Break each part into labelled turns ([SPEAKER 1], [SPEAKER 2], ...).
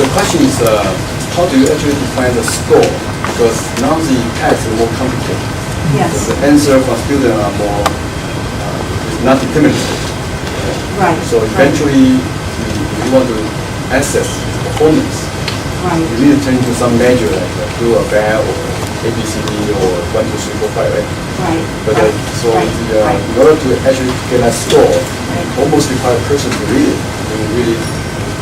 [SPEAKER 1] the question is, how do you actually define the score? Because now the test is more complicated.
[SPEAKER 2] Yes.
[SPEAKER 1] The answer from students are more not determinative.
[SPEAKER 2] Right.
[SPEAKER 1] So eventually, you want to assess its performance.
[SPEAKER 2] Right.
[SPEAKER 1] You need to turn to some measure like good or bad or ABCD or 1, 2, 3, 4, 5, right?
[SPEAKER 2] Right.
[SPEAKER 1] But so in order to actually get that score, almost require a person to read it and really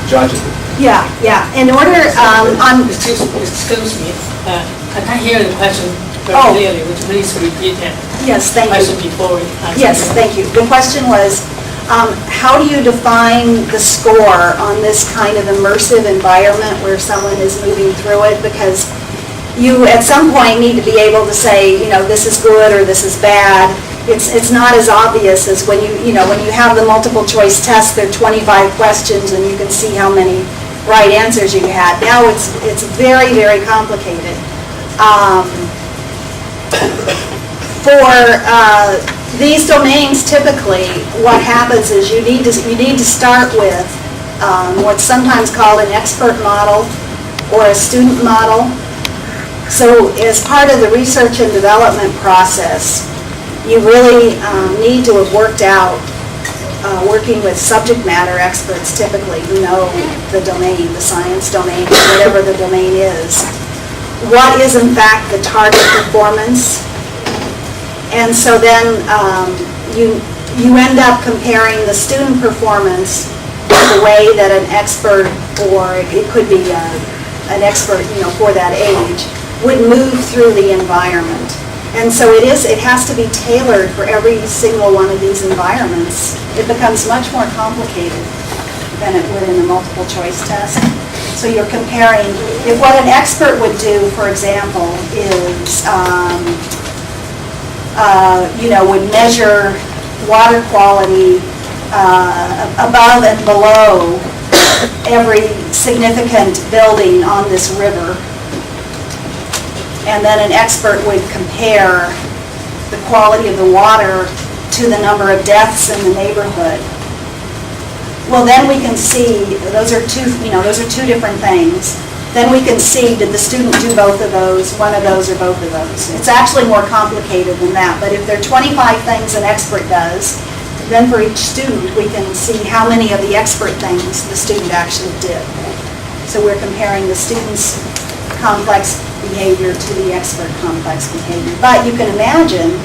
[SPEAKER 1] judge it.
[SPEAKER 2] Yeah, yeah. In order,
[SPEAKER 3] Excuse me, I can't hear the question very
[SPEAKER 2] Oh.
[SPEAKER 3] clearly. Would you please repeat that
[SPEAKER 2] yes, thank
[SPEAKER 3] question
[SPEAKER 2] you.
[SPEAKER 3] before we answer?
[SPEAKER 2] Yes, thank you. The question was, how do you define the score on this kind of immersive environment where someone is moving through it? Because you, at some point, need to be able to say, this is good or this is bad. It's not as obvious as when when you have the multiple choice test, there are 25 questions and you can see how many right answers you had. Now it's very, very complicated. For these domains, typically, what happens is you need to start with what's sometimes called an expert model or a student model. So as part of the research and development process, you really need to have worked out, working with subject matter experts typically who know the domain, the science domain, whatever the domain is. What is in fact the target performance? And so then you end up comparing the student performance with the way that an expert, or it could be an expert, for that age, would move through the environment. And so it has to be tailored for every single one of these environments. It becomes much more complicated than it would in a multiple choice test. So you're comparing, if what an expert would do, for example, is would measure water quality above and below every significant building on this river. And then an expert would compare the quality of the water to the number of deaths in the neighborhood. Well, then we can see, those are two different things. Then we can see, did the student do both of those, one of those, or both of those? It's actually more complicated than that, but if there are 25 things an expert does, then for each student, we can see how many of the expert things the student actually did. So we're comparing the student's complex behavior to the expert complex behavior. But you can imagine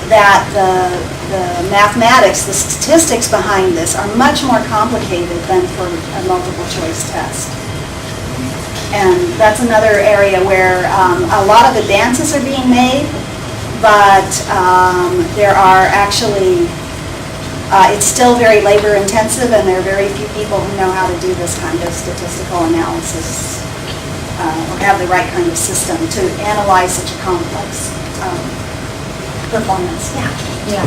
[SPEAKER 2] that the mathematics, the statistics behind this are much more complicated than for a multiple choice test. And that's another area where a lot of advances are being made, but there are actually, it's still very labor intensive and there are very few people who know how to do this kind of statistical analysis or have the right kind of system to analyze such a complex performance. Yeah.